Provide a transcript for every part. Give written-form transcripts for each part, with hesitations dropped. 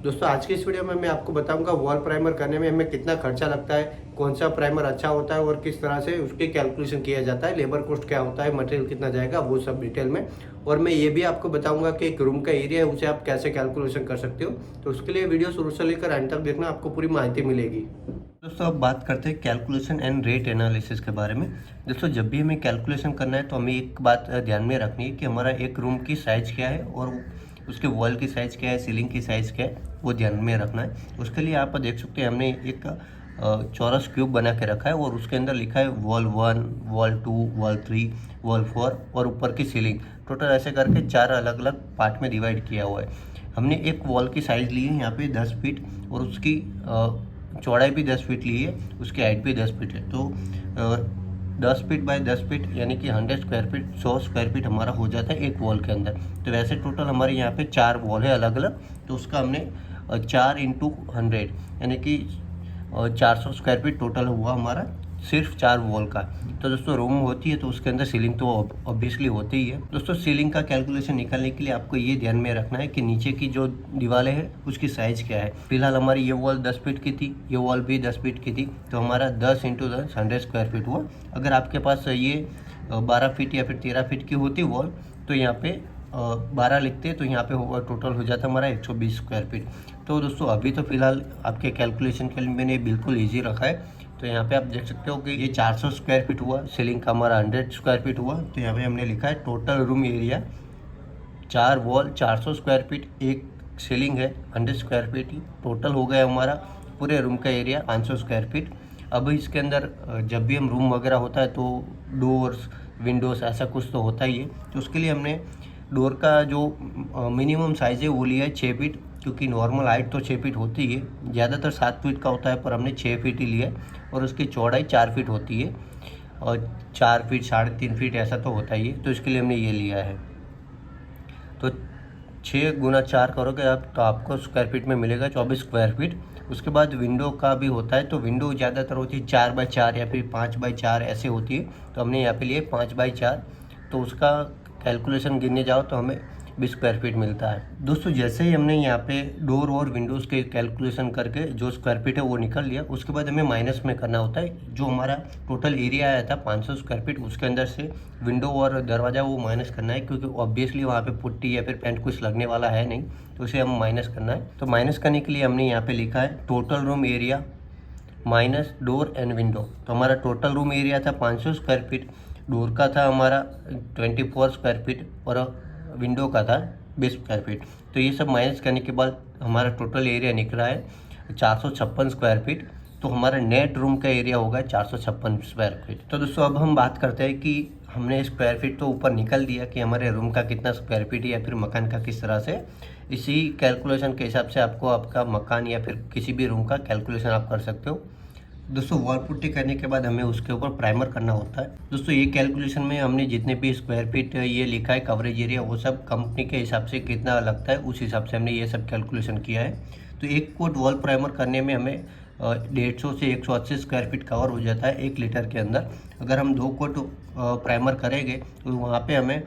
दोस्तों आज की इस वीडियो में मैं आपको बताऊंगा वॉल प्राइमर करने में हमें कितना खर्चा लगता है, कौन सा प्राइमर अच्छा होता है और किस तरह से उसकी कैलकुलेशन किया जाता है, लेबर कॉस्ट क्या होता है, मटेरियल कितना जाएगा, वो सब डिटेल में। और मैं ये भी आपको बताऊंगा कि एक रूम का एरिया है उसे आप कैसे कैलकुलेशन कर सकते हो। तो उसके लिए वीडियो शुरू से लेकर एंड तक देखना, आपको पूरी माहिती मिलेगी। दोस्तों अब बात करते हैं कैलकुलेशन एंड रेट एनालिसिस के बारे में। दोस्तों जब भी हमें कैलकुलेशन करना है तो हमें एक बात ध्यान में रखनी है कि हमारा एक रूम की साइज़ क्या है और उसके वॉल की साइज़ क्या है, सीलिंग की साइज़ क्या है, वो ध्यान में रखना है। उसके लिए आप देख सकते हैं हमने एक चौरस क्यूब बना के रखा है और उसके अंदर लिखा है वॉल 1, वॉल 2, वॉल 3, वॉल 4 और ऊपर की सीलिंग। टोटल ऐसे करके 4 अलग अलग पार्ट में डिवाइड किया हुआ है। हमने एक वॉल की साइज़ ली है यहाँ पे 10 फीट और उसकी चौड़ाई भी 10 फीट ली है, उसकी हाइट भी 10 फीट है। तो 10 फीट बाय 10 फीट यानी कि 100 स्क्वायर फीट, 100 स्क्वायर फीट हमारा हो जाता है एक वॉल के अंदर। तो वैसे टोटल हमारे यहाँ पे 4 वॉल है अलग अलग, तो उसका हमने 4 इंटू 100 यानी कि 400 स्क्वायर फीट टोटल हुआ हमारा सिर्फ 4 वॉल का। तो दोस्तों रूम होती है तो उसके अंदर सीलिंग तो ऑब्वियसली होती ही है। दोस्तों सीलिंग का कैलकुलेशन निकालने के लिए आपको ये ध्यान में रखना है कि नीचे की जो दीवारें हैं उसकी साइज़ क्या है। फिलहाल हमारी ये वॉल 10 फीट की थी, ये वॉल भी 10 फीट की थी, तो हमारा 10 इंटू 10 100 स्क्वायर फीट हुआ। अगर आपके पास ये 12 फीट या फिर 13 फीट की होती वॉल तो यहाँ पे 12 लिखते तो यहाँ पे टोटल हो जाता हमारा 120 स्क्वायर फीट। तो दोस्तों अभी तो फिलहाल आपके कैलकुलेशन के लिए मैंने बिल्कुल ईजी रखा है। तो यहाँ पे आप देख सकते हो कि ये 400 स्क्वायर फीट हुआ, सीलिंग का हमारा 100 स्क्वायर फीट हुआ। तो यहाँ पे हमने लिखा है total room area 4 wall 400 square feet, एक सीलिंग है 100 स्क्वायर फीट, टोटल हो गया हमारा पूरे रूम का एरिया 500 स्क्वायर फीट। अब इसके अंदर जब भी हम रूम वगैरह होता है तो डोर्स विंडोज़ ऐसा कुछ तो होता ही है। तो उसके लिए हमने डोर का जो मिनिमम साइज़ है वो लिया है 6 फीट, क्योंकि नॉर्मल हाइट तो 6 फीट होती है, ज़्यादातर 7 फीट का होता है, पर हमने 6 फीट ही लिया है। और उसकी चौड़ाई 4 फीट होती है और 4 फीट 3.5 फीट ऐसा तो होता ही है, तो इसके लिए हमने ये लिया है। तो 6 गुना 4 करोगे आप तो आपको स्क्वायर फीट में मिलेगा 24 स्क्वायर फीट। उसके बाद विंडो का भी होता है, तो विंडो ज़्यादातर होती है 4 बाई 4 या फिर 5 बाई 4 ऐसे होती है, तो हमने यहाँ पे लिए 5 बाई 4। तो उसका कैलकुलेशन गिनने जाओ तो हमें 20 स्क्वायर फीट मिलता है। दोस्तों जैसे ही हमने यहाँ पे डोर और विंडोज़ के कैलकुलेशन करके जो स्क्वायर फीट है वो निकल लिया, उसके बाद हमें माइनस में करना होता है। जो हमारा टोटल एरिया आया था 500 स्क्वायर फीट, उसके अंदर से विंडो और दरवाज़ा वो माइनस करना है, क्योंकि ऑब्वियसली वहाँ पे पुट्टी या फिर पेंट कुछ लगने वाला है नहीं, तो उसे हम माइनस करना है। तो माइनस करने के लिए हमने यहाँ पे लिखा है total room area minus door and window. तो हमारा टोटल रूम एरिया था 500 स्क्वायर फीट, डोर का था हमारा 24 स्क्वायर फीट और विंडो का था 20 स्क्वायर फीट। तो ये सब माइनस करने के बाद हमारा टोटल एरिया निकला है 456 स्क्वायर फीट। तो हमारा नेट रूम का एरिया होगा 456 स्क्वायर फीट। तो दोस्तों अब हम बात करते हैं कि हमने स्क्वायर फीट तो ऊपर निकल दिया कि हमारे रूम का कितना स्क्वायर फीट है या फिर मकान का किस तरह से। इसी कैलकुलेशन के हिसाब से आपको आपका मकान या फिर किसी भी रूम का कैलकुलेशन आप कर सकते हो। दोस्तों वॉल पुट्टी करने के बाद हमें उसके ऊपर प्राइमर करना होता है। दोस्तों ये कैलकुलेशन में हमने जितने भी स्क्वायर फीट ये लिखा है कवरेज एरिया, वो सब कंपनी के हिसाब से कितना लगता है उस हिसाब से हमने ये सब कैलकुलेशन किया है। तो एक कोट वॉल प्राइमर करने में हमें 150 से 180 स्क्वायर फीट कवर हो जाता है 1 लीटर के अंदर। अगर हम 2 कोट प्राइमर करेंगे तो वहाँ पे हमें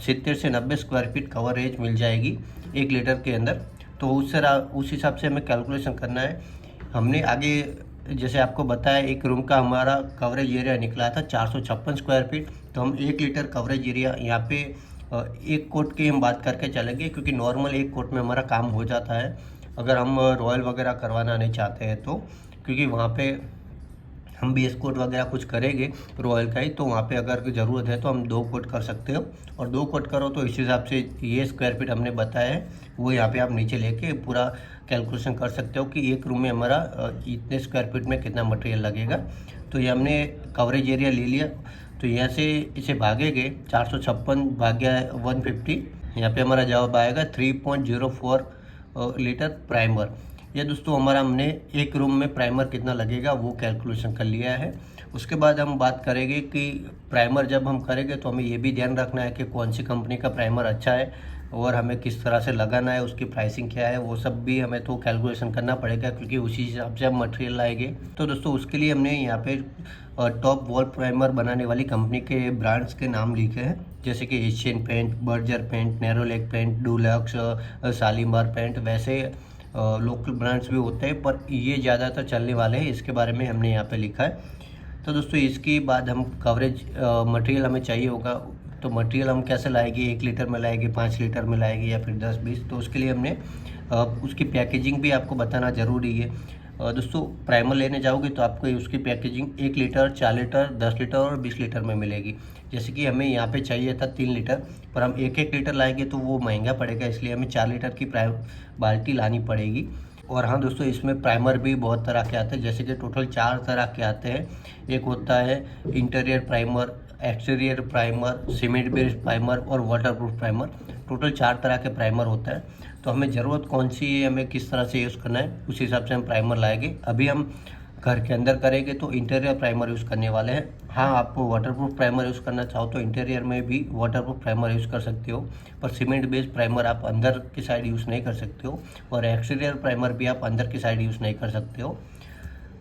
70 से 90 स्क्वायर फीट कवरेज मिल जाएगी 1 लीटर के अंदर। तो उस हिसाब से हमें कैलकुलेशन करना है। हमने आगे जैसे आपको बताया एक रूम का हमारा कवरेज एरिया निकला था 456 स्क्वायर फीट, तो हम 1 लीटर कवरेज एरिया यहाँ पे एक कोट की हम बात करके चलेंगे, क्योंकि नॉर्मल एक कोट में हमारा काम हो जाता है अगर हम रॉयल वगैरह करवाना नहीं चाहते हैं तो। क्योंकि वहाँ पे हम बेस कोट वगैरह कुछ करेंगे रॉयल का ही, तो वहाँ पे अगर ज़रूरत है तो हम 2 कोट कर सकते हो। और 2 कोट करो तो इस हिसाब से ये स्क्वायर फीट हमने बताया है वो यहाँ पे आप नीचे लेके पूरा कैलकुलेशन कर सकते हो कि एक रूम में हमारा इतने स्क्वायर फीट में कितना मटेरियल लगेगा। तो ये हमने कवरेज एरिया ले लिया, तो यहाँ से इसे भागेंगे 456 भाग्या 150, यहाँ पे हमारा जवाब आएगा 3.04 लीटर प्राइमर। ये दोस्तों हमारा हमने एक रूम में प्राइमर कितना लगेगा वो कैलकुलेशन कर लिया है। उसके बाद हम बात करेंगे कि प्राइमर जब हम करेंगे तो हमें ये भी ध्यान रखना है कि कौन सी कंपनी का प्राइमर अच्छा है और हमें किस तरह से लगाना है, उसकी प्राइसिंग क्या है, वो सब भी हमें तो कैलकुलेशन करना पड़ेगा, क्योंकि उसी हिसाब से हम मटेरियल लाएंगे। तो दोस्तों उसके लिए हमने यहाँ पे टॉप वॉल प्राइमर बनाने वाली कंपनी के ब्रांड्स के नाम लिखे हैं, जैसे कि Asian paint, Berger paint, Nerolac paint, Dulux, Shalimar paint. वैसे लोकल ब्रांड्स भी होते हैं, पर ये ज़्यादातर चलने वाले हैं, इसके बारे में हमने यहाँ पे लिखा है। तो दोस्तों इसके बाद हम कवरेज मटेरियल हमें चाहिए होगा, तो मटेरियल हम कैसे लाएंगे, 1 लीटर में लाएंगे, 5 लीटर में लाएंगे या फिर 10-20, तो उसके लिए हमने उसकी पैकेजिंग भी आपको बताना ज़रूरी है। दोस्तों प्राइमर लेने जाओगे तो आपको उसकी पैकेजिंग 1 लीटर, 4 लीटर, 10 लीटर और 20 लीटर में मिलेगी। जैसे कि हमें यहाँ पे चाहिए था 3 लीटर, पर हम 1-1 लीटर लाएंगे तो वो महंगा पड़ेगा, इसलिए हमें 4 लीटर की बाल्टी लानी पड़ेगी। और हाँ दोस्तों, इसमें प्राइमर भी बहुत तरह के आते हैं, जैसे कि टोटल 4 तरह के आते हैं। एक होता है interior primer, exterior primer, cement based primer और वाटरप्रूफ प्राइमर। टोटल 4 तरह के प्राइमर होता है। तो हमें ज़रूरत कौन सी है, हमें किस तरह से यूज़ करना है, उस हिसाब से हम प्राइमर लाएंगे। अभी हम घर के अंदर करेंगे तो इंटीरियर प्राइमर यूज़ करने वाले हैं। हाँ, आपको वाटरप्रूफ प्राइमर यूज़ करना चाहो तो इंटीरियर में भी वाटरप्रूफ प्राइमर यूज़ कर सकते हो, पर सीमेंट बेस्ड प्राइमर आप अंदर की साइड यूज़ नहीं कर सकते हो, और एक्सटीरियर प्राइमर भी आप अंदर की साइड यूज़ नहीं कर सकते हो।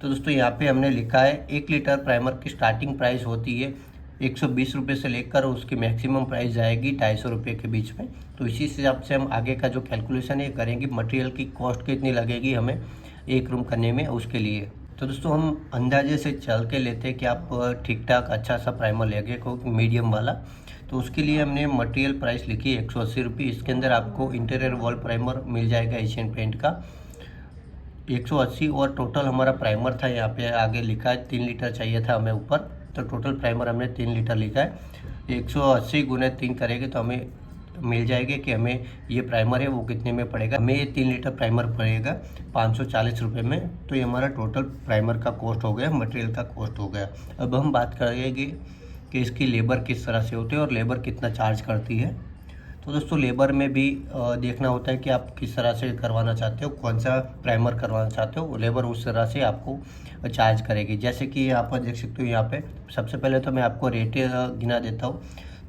तो दोस्तों यहाँ पे हमने लिखा है 1 लीटर प्राइमर की स्टार्टिंग प्राइस होती है 120 रुपये से लेकर उसकी मैक्सिमम प्राइस जाएगी 250 रुपये के बीच में। तो इसी हिसाब से हम आगे का जो कैलकुलेशन है करेंगे, मटेरियल की कॉस्ट कितनी लगेगी हमें 1 रूम करने में उसके लिए। तो दोस्तों हम अंदाजे से चल के लेते हैं कि आप ठीक ठाक अच्छा सा प्राइमर लेंगे को मीडियम वाला। तो उसके लिए हमने मटेरियल प्राइस लिखी 180 रुपये। इसके अंदर आपको इंटीरियर वॉल प्राइमर मिल जाएगा एशियन पेंट का 180, और टोटल हमारा प्राइमर था यहाँ पे आगे लिखा है 3 लीटर चाहिए था हमें ऊपर, तो टोटल प्राइमर हमने 3 लीटर लिखा है। 180 गुने 3 करेंगे तो हमें मिल जाएगा कि हमें ये प्राइमर है वो कितने में पड़ेगा। हमें ये 3 लीटर प्राइमर पड़ेगा 540 रुपये में। तो ये हमारा टोटल प्राइमर का कॉस्ट हो गया, मटेरियल का कॉस्ट हो गया। अब हम बात करेंगे कि इसकी लेबर किस तरह से होती है और लेबर कितना चार्ज करती है। तो दोस्तों लेबर में भी देखना होता है कि आप किस तरह से करवाना चाहते हो, कौन सा प्राइमर करवाना चाहते हो, लेबर उस तरह से आपको चार्ज करेगी। जैसे कि यहाँ पर देख सकते हो, यहाँ पे सबसे पहले तो मैं आपको रेट गिना देता हूँ।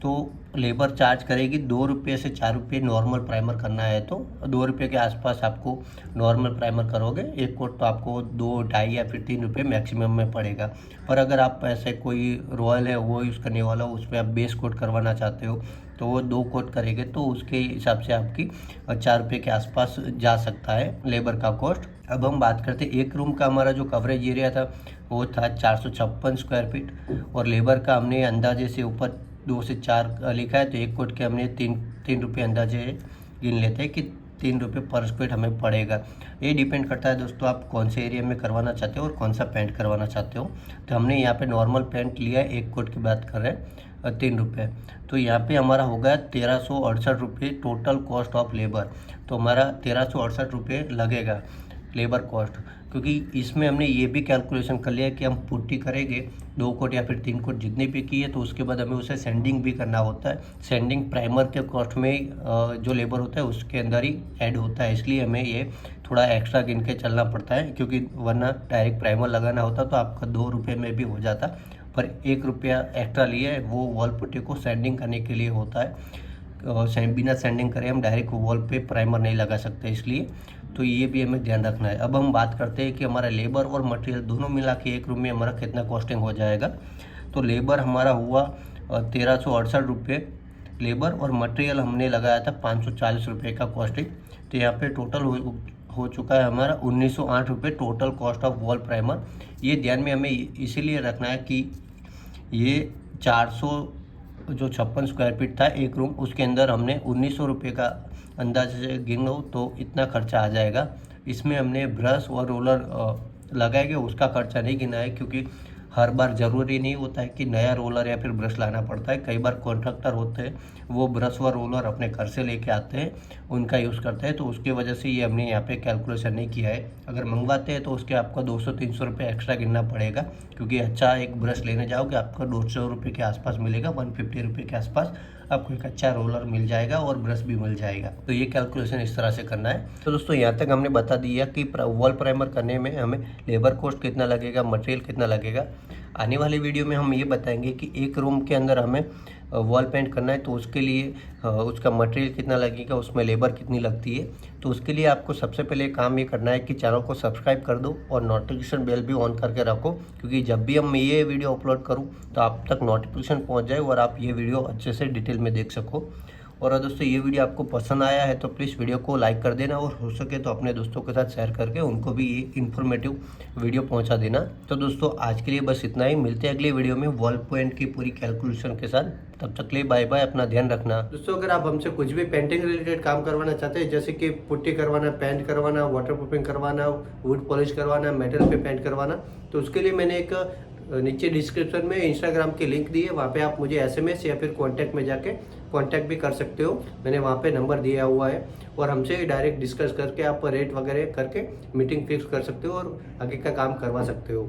तो लेबर चार्ज करेगी 2 रुपये से 4 रुपये नॉर्मल प्राइमर करना है तो 2 रुपये के आसपास आपको नॉर्मल प्राइमर करोगे। एक कोट तो आपको 2, 2.5 या फिर 3 रुपये मैक्सिमम में पड़ेगा। पर अगर आप ऐसे कोई रॉयल है वो यूज़ करने वाला हो, उसमें आप बेस कोट करवाना चाहते हो तो वो 2 कोट करेंगे तो उसके हिसाब से आपकी 4 रुपये के आसपास जा सकता है लेबर का कॉस्ट। अब हम बात करते हैं 1 रूम का हमारा जो कवरेज एरिया था वो था 456 स्क्वायर फीट, और लेबर का हमने अंदाजे से ऊपर 2 से 4 लिखा है, तो 1 कोट के हमने 3 रुपये अंदाजे गिन लेते हैं कि 3 रुपये पर स्क्वायर हमें पड़ेगा। ये डिपेंड करता है दोस्तों आप कौन से एरिया में करवाना चाहते हो और कौन सा पेंट करवाना चाहते हो। तो हमने यहाँ पे नॉर्मल पेंट लिया है, 1 कोट की बात कर रहे हैं 3 रुपये। तो यहाँ पे हमारा हो गया 1368 रुपये टोटल कॉस्ट ऑफ लेबर। तो हमारा 1368 रुपये लगेगा लेबर कॉस्ट, क्योंकि इसमें हमने ये भी कैलकुलेशन कर लिया कि हम पुट्टी करेंगे 2 कोट या फिर 3 कोट जितने भी की है, तो उसके बाद हमें उसे सैंडिंग भी करना होता है। सैंडिंग प्राइमर के कॉस्ट में जो लेबर होता है उसके अंदर ही ऐड होता है, इसलिए हमें ये थोड़ा एक्स्ट्रा गिन के चलना पड़ता है, क्योंकि वरना डायरेक्ट प्राइमर लगाना होता तो आपका 2 रुपये में भी हो जाता, पर 1 रुपया एक्स्ट्रा लिए वो वॉल पुट्टी को सैंडिंग करने के लिए होता है। बिना सैंडिंग करे हम डायरेक्ट वॉल पे प्राइमर नहीं लगा सकते, इसलिए तो ये भी हमें ध्यान रखना है। अब हम बात करते हैं कि हमारा लेबर और मटेरियल दोनों मिला के 1 रूम में हमारा कितना कॉस्टिंग हो जाएगा। तो लेबर हमारा हुआ 1368 रुपये लेबर, और मटेरियल हमने लगाया था 540 रुपये का कॉस्टिंग। तो यहाँ पे टोटल हो चुका है हमारा 1908 रुपये total cost of wall primer. ये ध्यान में हमें इसीलिए रखना है कि ये 456 स्क्वायर फीट था 1 रूम, उसके अंदर हमने 1900 रुपये का अंदाजे से गिनो तो इतना खर्चा आ जाएगा। इसमें हमने ब्रश और रोलर लगाएंगे, उसका खर्चा नहीं गिना है, क्योंकि हर बार ज़रूरी नहीं होता है कि नया रोलर या फिर ब्रश लाना पड़ता है। कई बार कॉन्ट्रैक्टर होते हैं वो ब्रश व रोलर अपने घर से लेके आते हैं, उनका यूज़ करते हैं, तो उसकी वजह से ये हमने यहाँ पे कैलकुलेशन नहीं किया है। अगर मंगवाते हैं तो उसके आपको 200-300 रुपये एक्स्ट्रा गिनना पड़ेगा, क्योंकि अच्छा एक ब्रश लेने जाओगे आपका 200 रुपये के आसपास मिलेगा, 150 रुपये के आसपास आपको एक अच्छा रोलर मिल जाएगा और ब्रश भी मिल जाएगा। तो ये कैलकुलेशन इस तरह से करना है। तो दोस्तों यहाँ तक हमने बता दिया कि वॉल प्राइमर करने में हमें लेबर कॉस्ट कितना लगेगा, मटेरियल कितना लगेगा। आने वाले वीडियो में हम ये बताएंगे कि 1 रूम के अंदर हमें वॉल पेंट करना है तो उसके लिए उसका मटेरियल कितना लगेगा, उसमें लेबर कितनी लगती है। तो उसके लिए आपको सबसे पहले काम ये करना है कि चैनल को सब्सक्राइब कर दो और नोटिफिकेशन बेल भी ऑन करके रखो, क्योंकि जब भी हम ये वीडियो अपलोड करूँ तो आप तक नोटिफिकेशन पहुँच जाए और आप ये वीडियो अच्छे से डिटेल में देख सको। और दोस्तों ये वीडियो आपको पसंद आया है तो प्लीज़ वीडियो को लाइक कर देना और हो सके तो अपने दोस्तों के साथ शेयर करके उनको भी ये इन्फॉर्मेटिव वीडियो पहुंचा देना। तो दोस्तों आज के लिए बस इतना ही, मिलते हैं अगले वीडियो में वॉल पॉइंट की पूरी कैलकुलेशन के साथ। तब तक के लिए बाय बाय, अपना ध्यान रखना। दोस्तों अगर आप हमसे कुछ भी पेंटिंग रिलेटेड काम करवाना चाहते हैं, जैसे कि पुट्टी करवाना, पेंट करवाना, वाटर प्रूफिंग करवाना, वुड पॉलिश करवाना, मेटल पे पेंट करवाना, तो उसके लिए मैंने एक नीचे डिस्क्रिप्शन में इंस्टाग्राम की लिंक दी है, वहाँ पे आप मुझे एसएमएस या फिर कांटेक्ट में जाके कांटेक्ट भी कर सकते हो। मैंने वहाँ पे नंबर दिया हुआ है और हमसे डायरेक्ट डिस्कस करके आप रेट वगैरह करके मीटिंग फिक्स कर सकते हो और आगे का काम करवा सकते हो।